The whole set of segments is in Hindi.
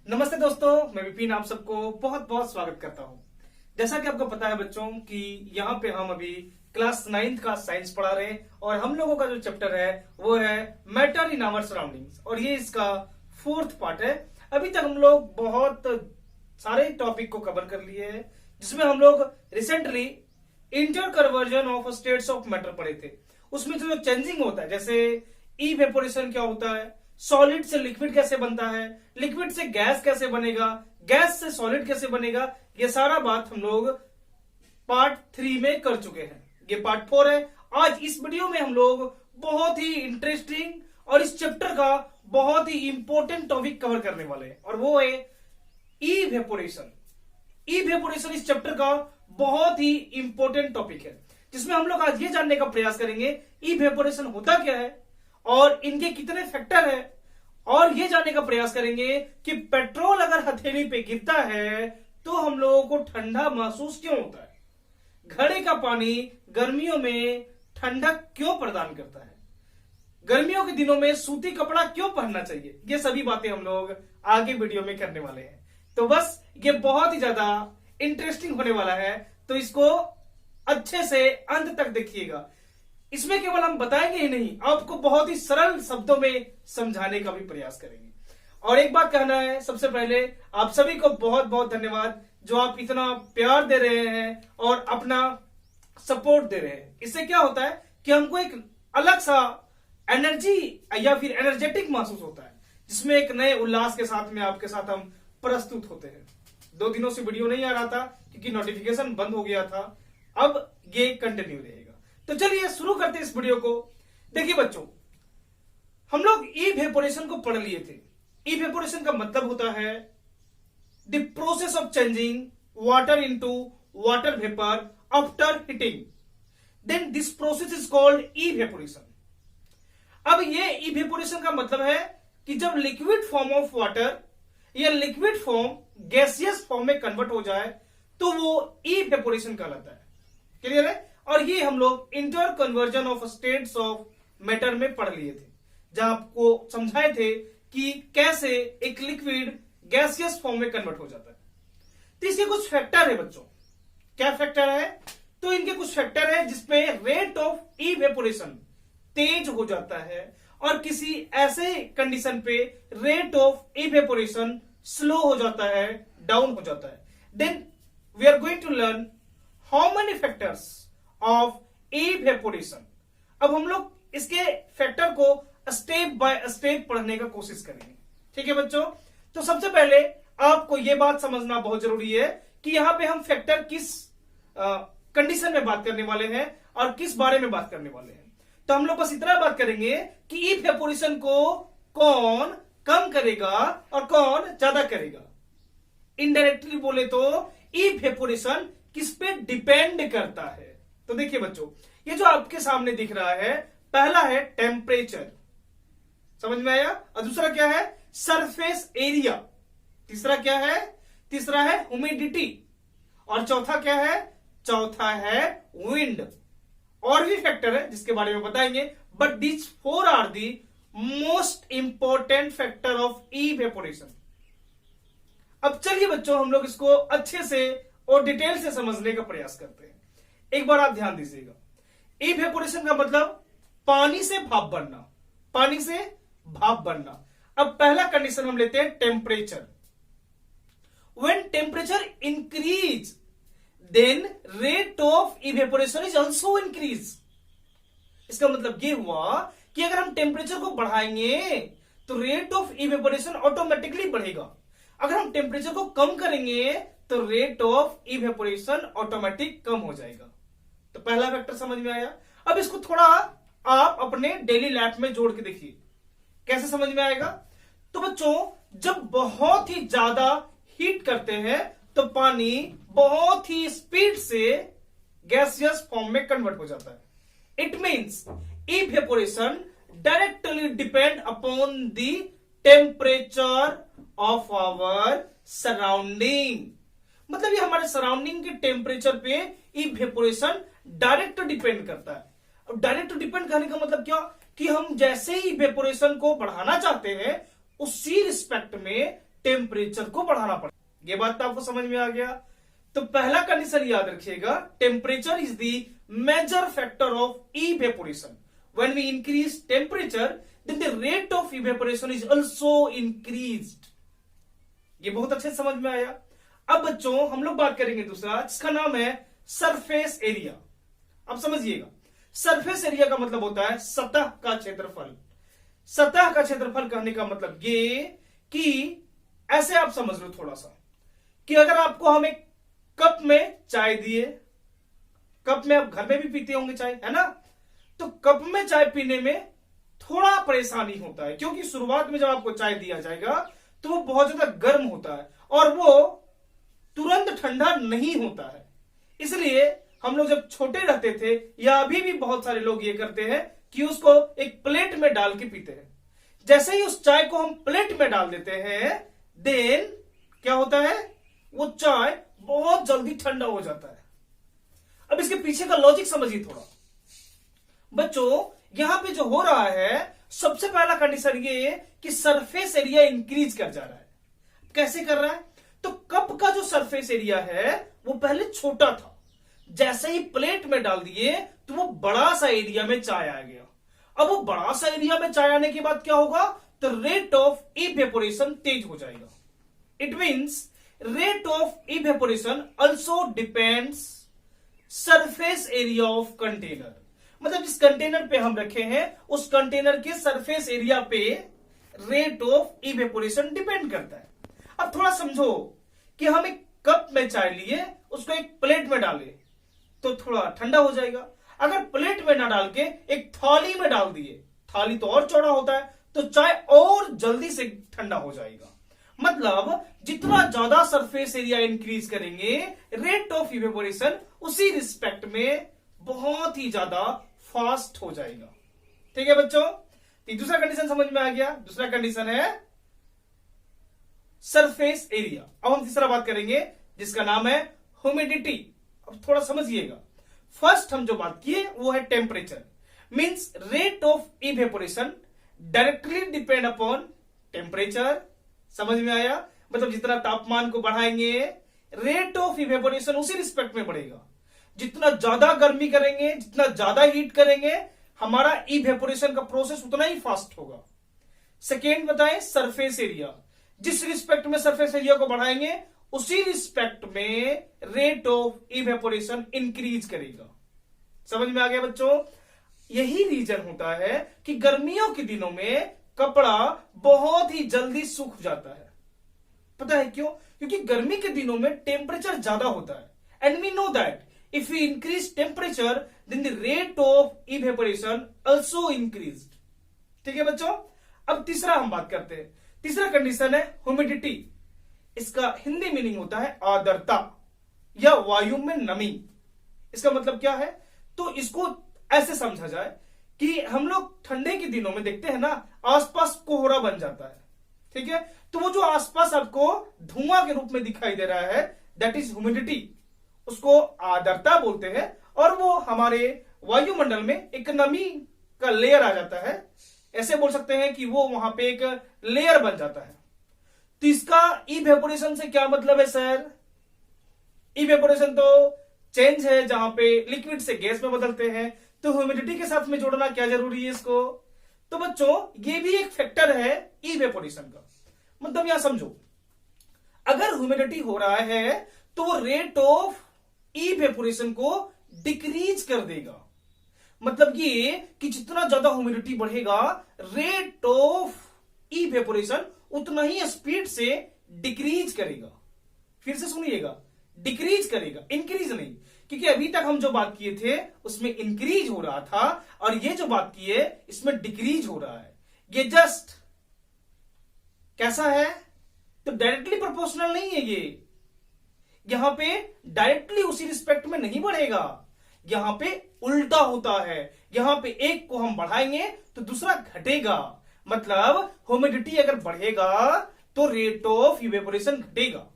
नमस्ते दोस्तों, मैं विपिन आप सबको बहुत बहुत स्वागत करता हूं। जैसा कि आपको पता है बच्चों कि यहाँ पे हम अभी क्लास 9th का साइंस पढ़ा रहे हैं और हम लोगों का जो चैप्टर है वो है मैटर इन आवर सराउंडिंग्स और ये इसका 4th पार्ट है। अभी तक हम लोग बहुत सारे टॉपिक को कवर कर लिए हैं, जिसमें हम लोग recently inter conversion of states of matter पढ़े थे। उसमें जो चेंजिंग होता है, जैसे इवेपोरेशन क्या होता है, सॉलिड से लिक्विड कैसे बनता है, लिक्विड से गैस कैसे बनेगा, गैस से सॉलिड कैसे बनेगा, ये सारा बात हम लोग पार्ट 3 में कर चुके हैं। ये पार्ट 4 है। आज इस वीडियो में हम लोग बहुत ही इंटरेस्टिंग और इस चैप्टर का बहुत ही इंपॉर्टेंट टॉपिक कवर करने वाले हैं और वो है इवेपोरेशन। इवेपोरेशन इस चैप्टर का बहुत ही इंपॉर्टेंट टॉपिक है, जिसमें हम लोग आज ये जानने का प्रयास करेंगे इवेपोरेशन होता क्या है और इनके कितने फैक्टर है, और ये जानने का प्रयास करेंगे कि पेट्रोल अगर हथेली पे गिरता है तो हम लोगों को ठंडा महसूस क्यों होता है, घड़े का पानी गर्मियों में ठंडक क्यों प्रदान करता है, गर्मियों के दिनों में सूती कपड़ा क्यों पहनना चाहिए। ये सभी बातें हम लोग आगे वीडियो में करने वाले हैं। तो बस ये बहुत ही ज्यादा इंटरेस्टिंग होने वाला है, तो इसको अच्छे से अंत तक देखिएगा। इसमें केवल हम बताएंगे ही नहीं, आपको बहुत ही सरल शब्दों में समझाने का भी प्रयास करेंगे। और एक बात कहना है, सबसे पहले आप सभी को बहुत बहुत धन्यवाद जो आप इतना प्यार दे रहे हैं और अपना सपोर्ट दे रहे हैं। इससे क्या होता है कि हमको एक अलग सा एनर्जी या फिर एनर्जेटिक महसूस होता है, जिसमें एक नए उल्लास के साथ में आपके साथ हम प्रस्तुत होते हैं। 2 दिनों से वीडियो नहीं आ रहा था क्योंकि नोटिफिकेशन बंद हो गया था, अब ये कंटिन्यू रहेगा। तो चलिए शुरू करते हैं इस वीडियो को। देखिए बच्चों, हम लोग इवेपोरेशन को पढ़ लिए थे। इवेपोरेशन का मतलब होता है the process of changing water into water vapour after heating, then this process is called evaporation. अब ये इवेपोरेशन का मतलब है कि जब लिक्विड फॉर्म ऑफ वाटर या लिक्विड फॉर्म गैसियस फॉर्म में कन्वर्ट हो जाए तो वो इवेपोरेशन कहलाता है। क्लियर है? और ये हम लोग inter conversion of states of matter में पढ़ लिए थे, जहां आपको समझाए थे कि कैसे एक लिक्विड गैसियस फॉर्म में कन्वर्ट हो जाता है। तो इसके कुछ फैक्टर है बच्चों। क्या फैक्टर है? तो इनके कुछ फैक्टर है जिसपे रेट ऑफ इवेपोरेशन तेज हो जाता है और किसी ऐसे कंडीशन पे रेट ऑफ इवेपोरेशन स्लो हो जाता है, डाउन हो जाता है। Then we are going to learn how many factors of evaporation. अब हम लोग इसके फैक्टर को स्टेप बाय स्टेप पढ़ने का कोशिश करेंगे। ठीक है बच्चों? तो सबसे पहले आपको यह बात समझना बहुत जरूरी है कि यहां पे हम फैक्टर किस कंडीशन में बात करने वाले हैं और किस बारे में बात करने वाले हैं। तो हम लोग बस इतना बात करेंगे कि इवेपोरेशन को कौन कम करेगा और कौन ज्यादा करेगा। इनडायरेक्टली बोले तो इवेपोरेशन किस पे डिपेंड करता है। तो देखिए बच्चों, ये जो आपके सामने दिख रहा है, पहला है टेम्परेचर, समझ में आया, और दूसरा क्या है? Surface area. तीसरा क्या है? तीसरा है ह्यूमिडिटी, और चौथा क्या है? चौथा है विंड। और भी फैक्टर है जिसके बारे में बताएंगे, but these 4 are the most important factor of evaporation. अब चलिए बच्चों, हम लोग इसको अच्छे से और डिटेल से समझने का प्रयास करते हैं। एक बार आप ध्यान दीजिएगा, इवेपोरेशन का मतलब पानी से भाप बनना, पानी से भाप बनना। अब पहला कंडीशन हम लेते हैं temperature. When temperature increase then rate of evaporation is also increase. इसका मतलब ये हुआ कि अगर हम टेम्परेचर को बढ़ाएंगे तो रेट ऑफ इवेपोरेशन ऑटोमेटिकली बढ़ेगा। अगर हम टेम्परेचर को कम करेंगे तो रेट ऑफ इवेपोरेशन ऑटोमेटिक कम हो जाएगा। तो पहला फैक्टर समझ में आया। अब इसको थोड़ा आप अपने डेली लाइफ में जोड़ के देखिए कैसे समझ में आएगा। तो बच्चों, जब बहुत ही ज्यादा हीट करते हैं तो पानी बहुत ही स्पीड से गैसियस फॉर्म में कन्वर्ट हो जाता है। It means evaporation directly depend upon the temperature of our surrounding. मतलब ये हमारे सराउंडिंग के टेम्परेचर पे इवेपोरेशन डायरेक्ट डिपेंड करता है। अब डायरेक्ट डिपेंड करने का मतलब क्या कि हम जैसे ही इवेपोरेशन को बढ़ाना चाहते हैं उसी रिस्पेक्ट में टेम्परेचर को बढ़ाना पड़ेगा। ये बात तो आपको समझ में आ गया। तो पहला कंडीशन याद रखिएगा, temperature is the major factor of evaporation. When we increase temperature then the rate of evaporation is also increased. ये बहुत अच्छे समझ में आया। अब बच्चों हम लोग बात करेंगे दूसरा, जिसका नाम है सरफेस एरिया। अब समझिएगा, सरफेस एरिया का मतलब होता है सतह का क्षेत्रफल। सतह का क्षेत्रफल कहने का मतलब ये कि ऐसे आप समझ लो थोड़ा सा, कि अगर आपको हम एक कप में चाय दिए, कप में आप घर में भी पीते होंगे चाय, है ना, तो कप में चाय पीने में थोड़ा परेशानी होता है, क्योंकि शुरुआत में जब आपको चाय दिया जाएगा तो वो बहुत ज्यादा गर्म होता है और वो तुरंत ठंडा नहीं होता है। इसलिए हम लोग जब छोटे रहते थे, या अभी भी बहुत सारे लोग ये करते हैं कि उसको एक प्लेट में डाल के पीते हैं। जैसे ही उस चाय को हम प्लेट में डाल देते हैं, देन क्या होता है, वो चाय बहुत जल्दी ठंडा हो जाता है। अब इसके पीछे का लॉजिक समझिए थोड़ा। बच्चों यहां पे जो हो रहा है, सबसे पहला कंडीशन ये कि सरफेस एरिया इंक्रीज कर जा रहा है। कैसे कर रहा है, तो कप का जो सरफेस एरिया है वो पहले छोटा था, जैसे ही प्लेट में डाल दिए तो वो बड़ा सा एरिया में चाय आ गया। अब वो बड़ा सा एरिया में चाय आने के बाद क्या होगा, तो रेट ऑफ इवेपोरेशन तेज हो जाएगा। It means rate of evaporation also depends surface area of container. मतलब जिस कंटेनर पे हम रखे हैं उस कंटेनर के सरफेस एरिया पे रेट ऑफ इवेपोरेशन डिपेंड करता है। अब थोड़ा समझो कि हम एक कप में चाय लिए, उसको एक प्लेट में डाले तो थोड़ा ठंडा हो जाएगा। अगर प्लेट में ना डाल के एक थाली में डाल दिए, थाली तो और चौड़ा होता है, तो चाय और जल्दी से ठंडा हो जाएगा। मतलब जितना ज्यादा सरफेस एरिया इंक्रीज करेंगे, रेट ऑफ इवेपोरेशन उसी रिस्पेक्ट में बहुत ही ज्यादा फास्ट हो जाएगा। ठीक है बच्चों, तो दूसरा कंडीशन समझ में आ गया। दूसरा कंडीशन है सरफेस एरिया। अब हम तीसरा बात करेंगे जिसका नाम है ह्यूमिडिटी। अब थोड़ा समझिएगा, फर्स्ट हम जो बात किए वो है temperature, means rate of evaporation directly depend upon temperature. समझ में आया, मतलब जितना तापमान को बढ़ाएंगे रेट ऑफ इवेपोरेशन उसी रिस्पेक्ट में बढ़ेगा। जितना ज्यादा गर्मी करेंगे, जितना ज्यादा हीट करेंगे, हमारा इवेपोरेशन का प्रोसेस उतना ही फास्ट होगा। सेकेंड बताएं सरफेस एरिया, जिस रिस्पेक्ट में सरफेस एरिया को बढ़ाएंगे उसी रिस्पेक्ट में रेट ऑफ इवेपोरेशन इंक्रीज करेगा। समझ में आ गया बच्चों, यही रीजन होता है कि गर्मियों के दिनों में कपड़ा बहुत ही जल्दी सूख जाता है। पता है क्यों? क्योंकि गर्मी के दिनों में टेम्परेचर ज्यादा होता है and we know that if we increase temperature then the rate of evaporation also increased। ठीक है बच्चों, अब तीसरा हम बात करते हैं। तीसरा कंडीशन है ह्यूमिडिटी। इसका हिंदी मीनिंग होता है आर्द्रता या वायु में नमी। इसका मतलब क्या है, तो इसको ऐसे समझा जाए कि हम लोग ठंडे के दिनों में देखते हैं ना, आसपास कोहरा बन जाता है। ठीक है, तो वो जो आसपास आपको धुआं के रूप में दिखाई दे रहा है, दैट इज ह्यूमिडिटी, उसको आर्द्रता बोलते हैं। और वो हमारे वायुमंडल में एक नमी का लेयर आ जाता है, ऐसे बोल सकते हैं कि वो वहां पे एक लेयर बन जाता है। तो इसका इवेपोरेशन से क्या मतलब है सर? इवेपोरेशन तो चेंज है, जहां पे लिक्विड से गैस में बदलते हैं, तो ह्यूमिडिटी के साथ में जोड़ना क्या जरूरी है इसको? तो बच्चों ये भी एक फैक्टर है इवेपोरेशन का। मतलब यहां समझो, अगर ह्यूमिडिटी हो रहा है तो वो रेट ऑफ इवेपोरेशन को डिक्रीज कर देगा। मतलब ये कि जितना ज्यादा ह्यूमिडिटी बढ़ेगा, रेट ऑफ इवेपोरेशन उतना ही स्पीड से डिक्रीज करेगा। फिर से सुनिएगा, डिक्रीज करेगा, इंक्रीज नहीं, क्योंकि अभी तक हम जो बात किए थे उसमें इंक्रीज हो रहा था और ये जो बात की है इसमें डिक्रीज हो रहा है। ये जस्ट कैसा है, तो डायरेक्टली प्रोपोर्शनल नहीं है। ये यहां पे डायरेक्टली उसी रिस्पेक्ट में नहीं बढ़ेगा, यहां पे उल्टा होता है। यहां पे एक को हम बढ़ाएंगे तो दूसरा घटेगा। मतलब ह्यूमिडिटी अगर बढ़ेगा तो रेट ऑफ इवेपोरेशन घटेगा।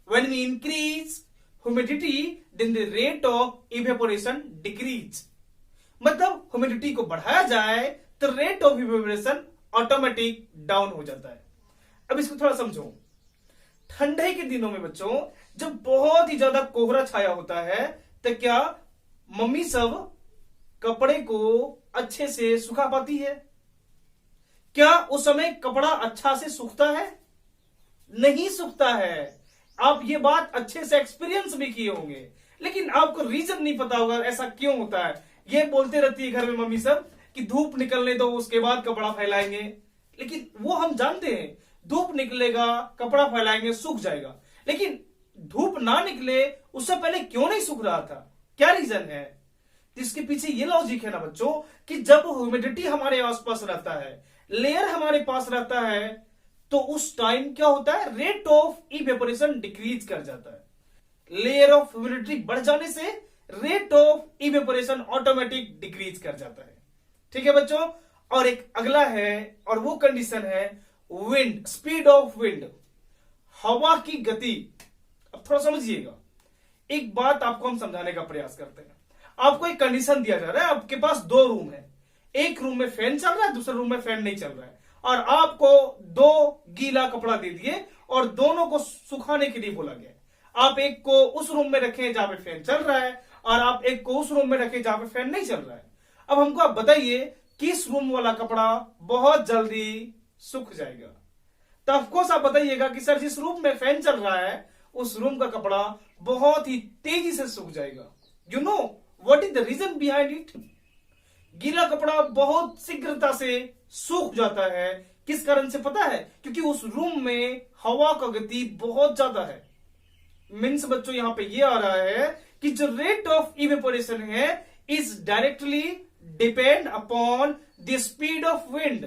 When we increase humidity then the rate of evaporation decrease. मतलब ह्यूमिडिटी को बढ़ाया जाए तो rate of evaporation automatic down हो जाता है। अब इसको थोड़ा समझो, ठंडे के दिनों में बच्चों जब बहुत ही ज्यादा कोहरा छाया होता है तो क्या मम्मी सब कपड़े को अच्छे से सुखा पाती है? क्या उस समय कपड़ा अच्छा से सूखता है? नहीं सूखता है। आप ये बात अच्छे से एक्सपीरियंस भी किए होंगे, लेकिन आपको रीजन नहीं पता होगा ऐसा क्यों होता है। ये बोलते रहती है घर में मम्मी सब कि धूप निकलने दो उसके बाद कपड़ा फैलाएंगे, लेकिन वो हम जानते हैं धूप निकलेगा कपड़ा फैलाएंगे सूख जाएगा, लेकिन धूप ना निकले उससे पहले क्यों नहीं सूख रहा था? क्या रीजन है? तो इसके पीछे ये लॉजिक है ना बच्चों कि जब ह्यूमिडिटी हमारे आसपास रहता है, लेयर हमारे पास रहता है, तो उस टाइम क्या होता है, रेट ऑफ इवेपोरेशन डिक्रीज कर जाता है। लेयर ऑफ ह्यूमिडिटी बढ़ जाने से rate of evaporation automatic decrease कर जाता है। ठीक है बच्चों। और एक अगला है और वो कंडीशन है विंड, स्पीड ऑफ विंड, हवा की गति। अब थोड़ा समझिएगा, एक बात आपको हम समझाने का प्रयास करते हैं। आपको एक कंडीशन दिया जा रहा है, आपके पास दो रूम है, एक रूम में फैन चल रहा है, दूसरे रूम में फैन नहीं चल रहा है, और आपको दो गीला कपड़ा दे दिए और दोनों को सुखाने के लिए बोला गया। आप एक को उस रूम में रखें जहां पे फैन चल रहा है और आप एक को उस रूम में रखें जहां पे फैन नहीं चल रहा है। अब हमको आप बताइए किस रूम वाला कपड़ा बहुत जल्दी सूख जाएगा? तो ऑफकोर्स आप बताइएगा कि सर जिस रूम में फैन चल रहा है उस रूम का कपड़ा बहुत ही तेजी से सूख जाएगा। You know what is the reason behind it? गीला कपड़ा बहुत शीघ्रता से सूख जाता है। किस कारण से पता है? क्योंकि उस रूम में हवा का गति बहुत ज्यादा है। मीन्स बच्चों यहां पे ये आ रहा है कि जो रेट ऑफ इवेपोरेशन है is directly depend upon the speed of wind.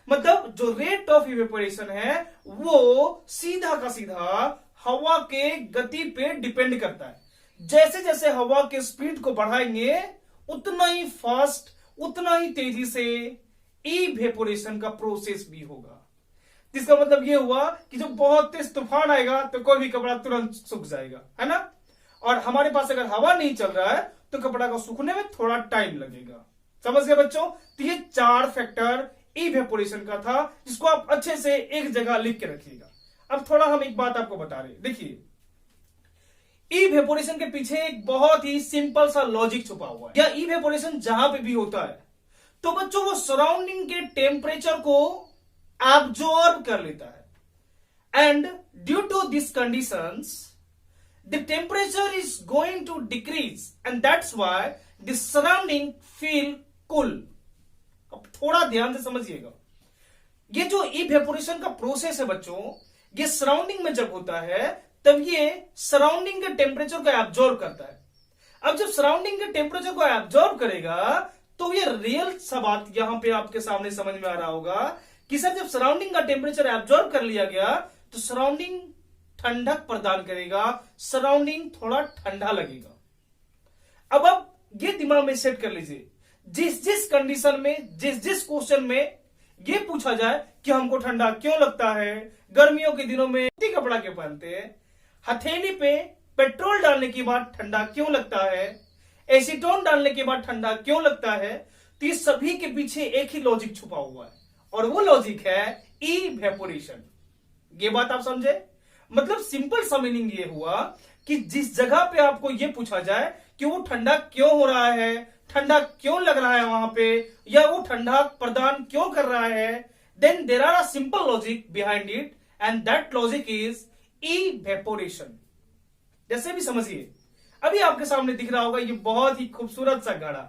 मतलब जो रेट ऑफ इवेपोरेशन है वो सीधा का सीधा हवा के गति पे डिपेंड करता है। जैसे जैसे हवा के स्पीड को बढ़ाएंगे उतना ही फास्ट, उतना ही तेजी से इवेपोरेशन का प्रोसेस भी होगा। इसका मतलब ये हुआ कि जब बहुत तेज तूफान आएगा तो कोई भी कपड़ा तुरंत सूख जाएगा, है ना। और हमारे पास अगर हवा नहीं चल रहा है तो कपड़ा को सूखने में थोड़ा टाइम लगेगा। समझ गए बच्चों? तो ये 4 फैक्टर इवेपोरेशन का था, जिसको आप अच्छे से एक जगह लिख के रखिएगा। अब थोड़ा हम एक बात आपको बता रहे, देखिए इवेपोरेशन के पीछे एक बहुत ही सिंपल सा लॉजिक छुपा हुआ है। या इवेपोरेशन जहां पे भी होता है तो बच्चों वो सराउंडिंग के टेम्परेचर को एब्जॉर्ब कर लेता है, and due to this conditions the temperature is going to decrease and that's why the surrounding feel cool. अब थोड़ा ध्यान से समझिएगा, ये जो इवेपोरेशन का प्रोसेस है बच्चों, ये सराउंडिंग में जब होता है तब ये सराउंडिंग के टेम्परेचर को एब्जॉर्ब करता है। अब जब सराउंडिंग के टेम्परेचर को एब्जॉर्ब करेगा तो ये रियल सा बात यहां पे आपके सामने समझ में आ रहा होगा कि सर जब सराउंडिंग का टेम्परेचर एब्जॉर्ब कर लिया गया तो सराउंडिंग ठंडक प्रदान करेगा, सराउंडिंग थोड़ा ठंडा लगेगा। अब आप ये दिमाग में सेट कर लीजिए, जिस जिस कंडीशन में, जिस जिस क्वेश्चन में ये पूछा जाए कि हमको ठंडा क्यों लगता है, गर्मियों के दिनों में कपड़ा क्यों पहनते हैं, हथेली पे पेट्रोल डालने के बाद ठंडा क्यों लगता है, एसीटोन डालने के बाद ठंडा क्यों लगता है, तो ये सभी के पीछे एक ही लॉजिक छुपा हुआ है और वो लॉजिक है इवेपोरेशन। ये बात आप समझे? मतलब सिंपल सा मीनिंग ये हुआ कि जिस जगह पे आपको ये पूछा जाए कि वो ठंडा क्यों हो रहा है, ठंडा क्यों लग रहा है वहां पे, या वो ठंडा प्रदान क्यों कर रहा है, then there are a simple logic behind it and that logic is evaporation. जैसे भी समझिए, अभी आपके सामने दिख रहा होगा ये बहुत ही खूबसूरत सा घड़ा,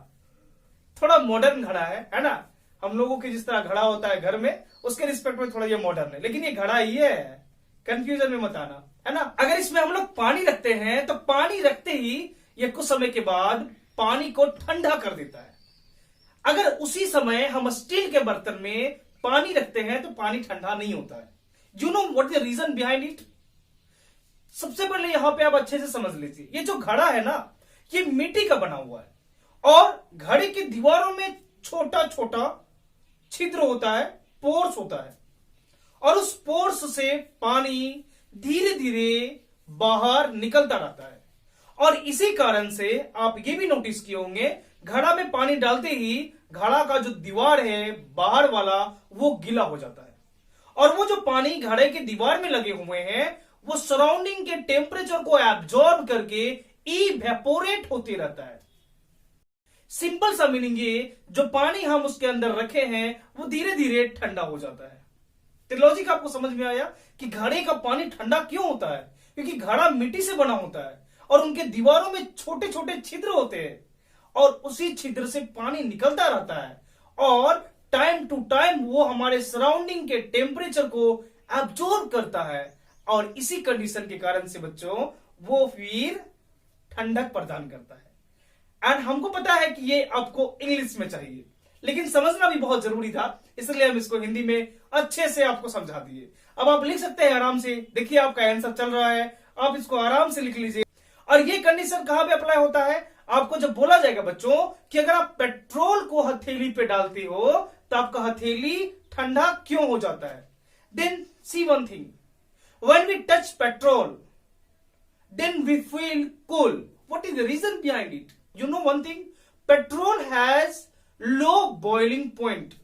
थोड़ा मॉडर्न घड़ा है ना। हम लोगों के जिस तरह घड़ा होता है घर में उसके रिस्पेक्ट में थोड़ा ये मॉडर्न है, लेकिन ये घड़ा ही है, कंफ्यूजन में मत आना, है ना। अगर इसमें हम लोग पानी रखते हैं तो पानी रखते ही ये कुछ समय के बाद पानी को ठंडा कर देता है। अगर उसी समय हम स्टील के बर्तन में पानी रखते हैं तो पानी ठंडा नहीं होता है। You know what the reason behind it? सबसे पहले यहां पे आप अच्छे से समझ लीजिए, ये जो घड़ा है ना ये मिट्टी का बना हुआ है और घड़े की दीवारों में छोटा छोटा छिद्र होता है, पोर्स होता है, और उस पोर्स से पानी धीरे धीरे बाहर निकलता रहता है। और इसी कारण से आप ये भी नोटिस किए होंगे, घड़ा में पानी डालते ही घड़ा का जो दीवार है बाहर वाला वो गीला हो जाता है, और वो जो पानी घड़े के दीवार में लगे हुए हैं वो सराउंडिंग के टेम्परेचर को एब्जॉर्ब करके इवेपोरेट होते रहता है। सिंपल सा मीनिंग ये, जो पानी हम उसके अंदर रखे हैं वो धीरे धीरे ठंडा हो जाता है। तो लॉजिक आपको समझ में आया कि घड़े का पानी ठंडा क्यों होता है? क्योंकि घड़ा मिट्टी से बना होता है और उनके दीवारों में छोटे छोटे छिद्र होते हैं और उसी छिद्र से पानी निकलता रहता है और टाइम टू टाइम वो हमारे सराउंडिंग के टेम्परेचर को एब्जॉर्ब करता है और इसी कंडीशन के कारण से बच्चों वो फिर ठंडक प्रदान करता है। एंड हमको पता है कि ये आपको इंग्लिश में चाहिए, लेकिन समझना भी बहुत जरूरी था, इसलिए हम इसको हिंदी में अच्छे से आपको समझा दिए। अब आप लिख सकते हैं आराम से, देखिए आपका आंसर चल रहा है, आप इसको आराम से लिख लीजिए। और ये कंडीशन कहां पे अप्लाई होता है? आपको जब बोला जाएगा बच्चों कि अगर आप पेट्रोल को हथेली पे डालते हो तो आपका हथेली ठंडा क्यों हो जाता है? Then see one thing, when we touch petrol then we feel cool. What is the reason behind it? You know one thing, petrol has low boiling point.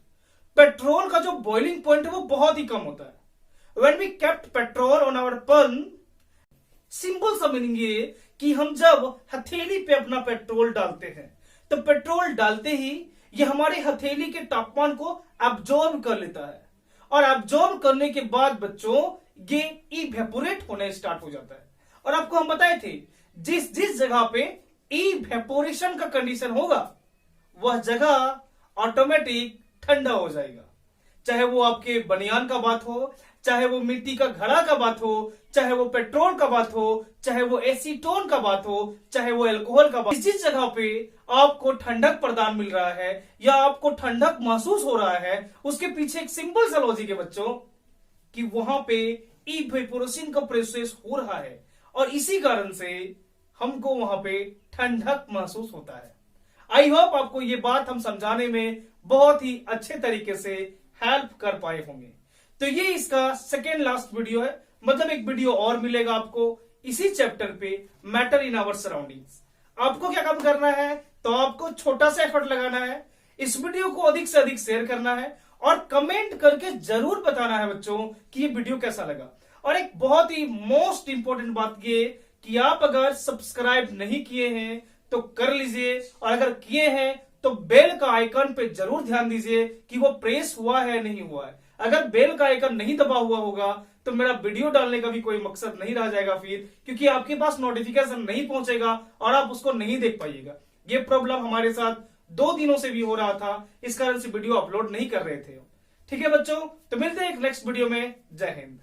Petrol का जो बॉइलिंग पॉइंट है वो बहुत ही कम होता है। When we kept petrol on our palm, simple सा मीनिंग ये कि हम जब हथेली पे अपना पेट्रोल डालते हैं तो पेट्रोल डालते ही ये हमारे हथेली के तापमान को एब्जॉर्ब कर लेता है और एब्जॉर्ब करने के बाद बच्चों ये इवेपोरेट होने स्टार्ट हो जाता है। और आपको हम बताए थे जिस जिस जगह पे इवेपोरेशन का कंडीशन होगा वह जगह ऑटोमेटिक ठंडा हो जाएगा। चाहे वो आपके बनियान का बात हो, चाहे वो मिट्टी का घड़ा का बात हो, चाहे वो पेट्रोल का बात हो, चाहे वो एसीटोन का बात हो, चाहे वो अल्कोहल का बात हो, जिस जगह पे आपको ठंडक प्रदान मिल रहा है या आपको ठंडक महसूस हो रहा है उसके पीछे एक सिंपल सा लॉजिक है बच्चों कि वहां पे इवेपोरेशन का प्रोसेस हो रहा है और इसी कारण से हमको वहां पे ठंडक महसूस होता है। आई होप आपको ये बात हम समझाने में बहुत ही अच्छे तरीके से हेल्प कर पाए होंगे। तो ये इसका सेकेंड लास्ट वीडियो है, मतलब एक वीडियो और मिलेगा आपको इसी चैप्टर पे, मैटर इन आवर सराउंडिंग्स। आपको क्या काम करना है? तो आपको छोटा सा एफर्ट लगाना है, इस वीडियो को अधिक से अधिक शेयर करना है और कमेंट करके जरूर बताना है बच्चों कि ये वीडियो कैसा लगा। और एक बहुत ही मोस्ट इंपॉर्टेंट बात ये कि आप अगर सब्सक्राइब नहीं किए हैं तो कर लीजिए और अगर किए हैं तो बेल का आइकन पे जरूर ध्यान दीजिए कि वो प्रेस हुआ है नहीं हुआ है। अगर बेल का आइकन नहीं दबा हुआ होगा तो मेरा वीडियो डालने का भी कोई मकसद नहीं रह जाएगा फिर, क्योंकि आपके पास नोटिफिकेशन नहीं पहुंचेगा और आप उसको नहीं देख पाइएगा। ये प्रॉब्लम हमारे साथ 2 दिनों से भी हो रहा था, इस कारण से वीडियो अपलोड नहीं कर रहे थे। ठीक है बच्चों, तो मिलते हैं एक नेक्स्ट वीडियो में। जय हिंद।